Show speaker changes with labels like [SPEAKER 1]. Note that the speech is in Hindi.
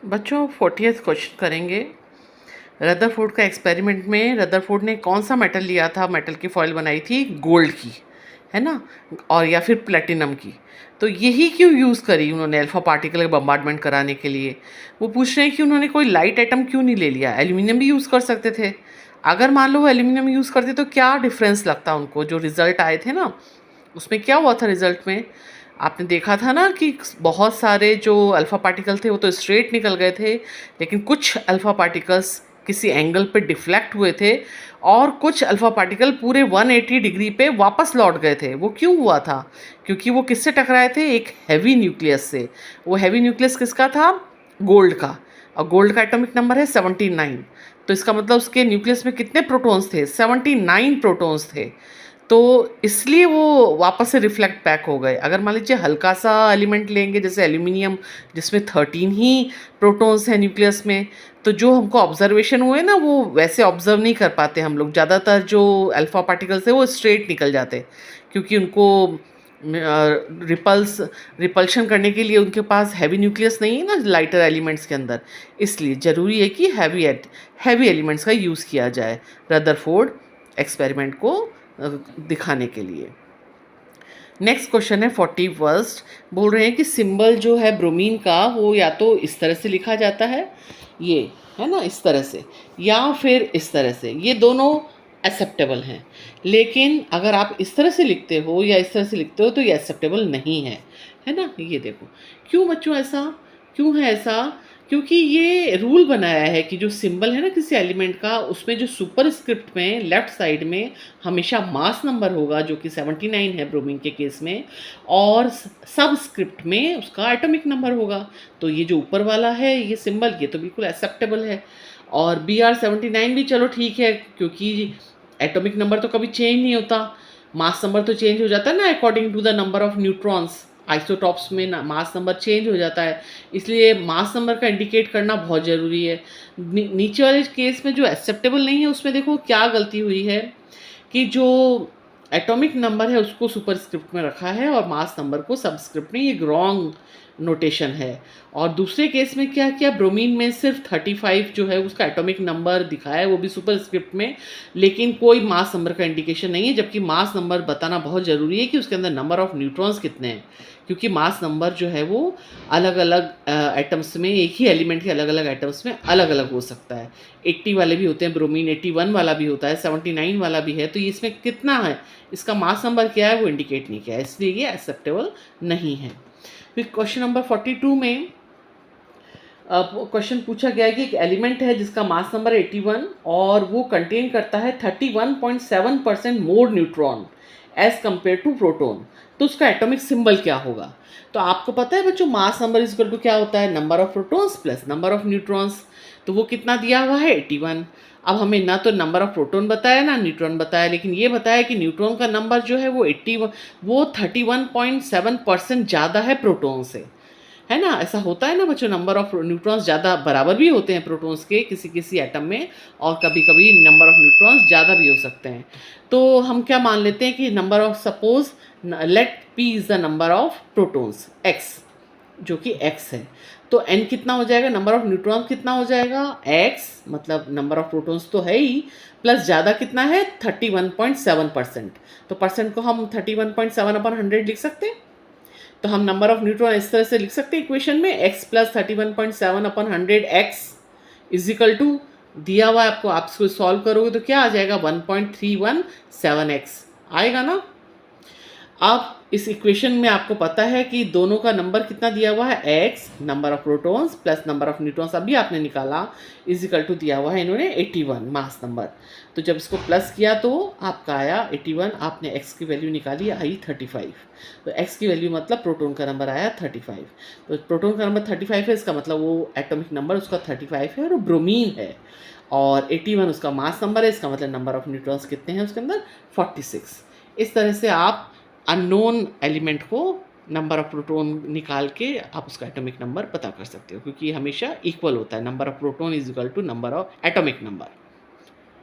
[SPEAKER 1] बच्चों 40th क्वेश्चन करेंगे। रदरफोर्ड का एक्सपेरिमेंट में रदरफोर्ड ने कौन सा मेटल लिया था, मेटल की फॉइल बनाई थी गोल्ड की, है ना, और या फिर प्लेटिनम की। तो यही क्यों यूज़ करी उन्होंने अल्फ़ा पार्टिकल बम्बार्डमेंट कराने के लिए। वो पूछ रहे हैं कि उन्होंने कोई लाइट एटम क्यों नहीं ले लिया। एल्यूमिनियम भी यूज़ कर सकते थे। अगर मान लो वो एल्यूमिनियम यूज़ करते तो क्या डिफरेंस लगता उनको। जो रिज़ल्ट आए थे ना, उसमें क्या हुआ था रिज़ल्ट में, आपने देखा था ना कि बहुत सारे जो अल्फ़ा पार्टिकल थे वो तो स्ट्रेट निकल गए थे, लेकिन कुछ अल्फ़ा पार्टिकल्स किसी एंगल पे डिफ्लेक्ट हुए थे और कुछ अल्फ़ा पार्टिकल पूरे 180 डिग्री पे वापस लौट गए थे। वो क्यों हुआ था? क्योंकि वो किससे टकराए थे? एक हैवी न्यूक्लियस से। वो हैवी न्यूक्लियस किसका था? गोल्ड का। और गोल्ड का एटॉमिक नंबर है 79। तो इसका मतलब उसके न्यूक्लियस में कितने प्रोटॉन्स थे? 79 प्रोटॉन्स थे। तो इसलिए वो वापस से रिफ्लेक्ट बैक हो गए। अगर मान लीजिए हल्का सा एलिमेंट लेंगे जैसे एल्यूमिनियम, जिसमें 13 ही प्रोटॉन्स हैं न्यूक्लियस में, तो जो हमको ऑब्जर्वेशन हुए ना वो वैसे ऑब्जर्व नहीं कर पाते हम लोग। ज़्यादातर जो अल्फ़ा पार्टिकल्स है वो स्ट्रेट निकल जाते, क्योंकि उनको रिपल्शन करने के लिए उनके पास हैवी न्यूक्लियस नहीं है ना लाइटर एलिमेंट्स के अंदर। इसलिए ज़रूरी है कि हैवी एलिमेंट्स का यूज़ किया जाए रदरफोर्ड एक्सपेरिमेंट को दिखाने के लिए। नेक्स्ट क्वेश्चन है 41st। बोल रहे हैं कि सिंबल जो है ब्रोमीन का वो या तो इस तरह से लिखा जाता है, ये है ना, इस तरह से, या फिर इस तरह से। ये दोनों एक्सेप्टेबल हैं। लेकिन अगर आप इस तरह से लिखते हो या इस तरह से लिखते हो तो ये एक्सेप्टेबल नहीं है ना। ये देखो क्यों बच्चों, ऐसा क्यों है ऐसा? क्योंकि ये रूल बनाया है कि जो सिंबल है ना किसी एलिमेंट का, उसमें जो सुपर स्क्रिप्ट में लेफ्ट साइड में हमेशा मास नंबर होगा, जो कि 79 है ब्रोमीन के केस में, और सब स्क्रिप्ट में उसका एटॉमिक नंबर होगा। तो ये जो ऊपर वाला है ये सिंबल, ये तो बिल्कुल एक्सेप्टेबल है। और BR79 भी चलो ठीक है, क्योंकि एटॉमिक नंबर तो कभी चेंज नहीं होता। मास नंबर तो चेंज हो जाता है ना according to the number of neutrons. Isotopes में ना मास नंबर चेंज हो जाता है, इसलिए मास नंबर का इंडिकेट करना बहुत ज़रूरी है। नीचे वाले केस में जो एक्सेप्टेबल नहीं है उसमें देखो क्या गलती हुई है कि जो एटॉमिक नंबर है उसको सुपरस्क्रिप्ट में रखा है और मास नंबर को सबस्क्रिप्ट में। ये रॉन्ग नोटेशन है। और दूसरे केस में क्या किया, ब्रोमीन में सिर्फ 35 जो है उसका एटॉमिक नंबर दिखाया है, वो भी सुपरस्क्रिप्ट में, लेकिन कोई मास नंबर का इंडिकेशन नहीं है। जबकि मास नंबर बताना बहुत ज़रूरी है कि उसके अंदर नंबर ऑफ न्यूट्रॉन्स कितने हैं, क्योंकि मास नंबर जो है वो अलग अलग एटम्स में, एक ही एलिमेंट के अलग अलग एटम्स में अलग अलग हो सकता है। 80 वाले भी होते हैं ब्रोमीन, 81 वाला भी होता है, 79 वाला भी है। तो इसमें कितना है, इसका मास नंबर क्या है वो इंडिकेट नहीं किया है, इसलिए ये एक्सेप्टेबल नहीं है। फिर क्वेश्चन नंबर 42 में क्वेश्चन पूछा गया है कि एक एलिमेंट है जिसका मास नंबर 81 और वो कंटेन करता है 31.7% more neutron as compare to proton. तो उसका एटॉमिक सिंबल क्या होगा? तो आपको पता है बच्चों, mass number is equal to क्या होता है, number of protons plus number of neutrons. तो वो कितना दिया हुआ है, 81। अब हमें ना तो नंबर ऑफ प्रोटॉन बताया ना न्यूट्रॉन बताया, लेकिन ये बताया कि न्यूट्रॉन का नंबर जो है वो 81, वो 31.7% ज़्यादा है प्रोटॉन से, है ना। ऐसा होता है ना बच्चों, नंबर ऑफ न्यूट्रॉन्स ज़्यादा बराबर भी होते हैं प्रोटॉन्स के किसी किसी एटम में, और कभी कभी नंबर ऑफ न्यूट्रॉन्स ज़्यादा भी हो सकते हैं। तो हम क्या मान लेते हैं कि number of, suppose let P is the number of protons x, जो कि x है। तो n कितना हो जाएगा, नंबर ऑफ न्यूट्रॉन्स कितना हो जाएगा, x, मतलब नंबर ऑफ प्रोटॉन्स तो है ही, प्लस ज़्यादा कितना है 31.7%। तो परसेंट को हम 31.7/100 लिख सकते हैं। तो हम नंबर ऑफ न्यूट्रॉन इस तरह से लिख सकते हैं इक्वेशन में, x plus 31.7/100 x is equal to, दिया हुआ है आपको, आप इसको सॉल्व करोगे तो क्या आ जाएगा, 1.317x आएगा ना। अब इस इक्वेशन में आपको पता है कि दोनों का नंबर कितना दिया हुआ है, x number of protons plus number of neutrons अभी आपने निकाला, इज इक्वल टू दिया हुआ है इन्होंने 81 मास नंबर। तो जब इसको प्लस किया तो आपका आया 81, आपने x की वैल्यू निकाली, आई 35। तो x की वैल्यू मतलब प्रोटॉन का नंबर आया 35। तो प्रोटॉन का नंबर 35 है, इसका मतलब वो एटॉमिक नंबर उसका 35 है और वो ब्रोमीन है, और 81 उसका मास नंबर है, इसका मतलब नंबर ऑफ न्यूट्रॉन्स कितने हैं उसके अंदर, 46। इस तरह से आप अननोन एलिमेंट को नंबर ऑफ प्रोटॉन निकाल के आप उसका एटॉमिक नंबर पता कर सकते हो, क्योंकि हमेशा इक्वल होता है, number of proton is equal to number of atomic number.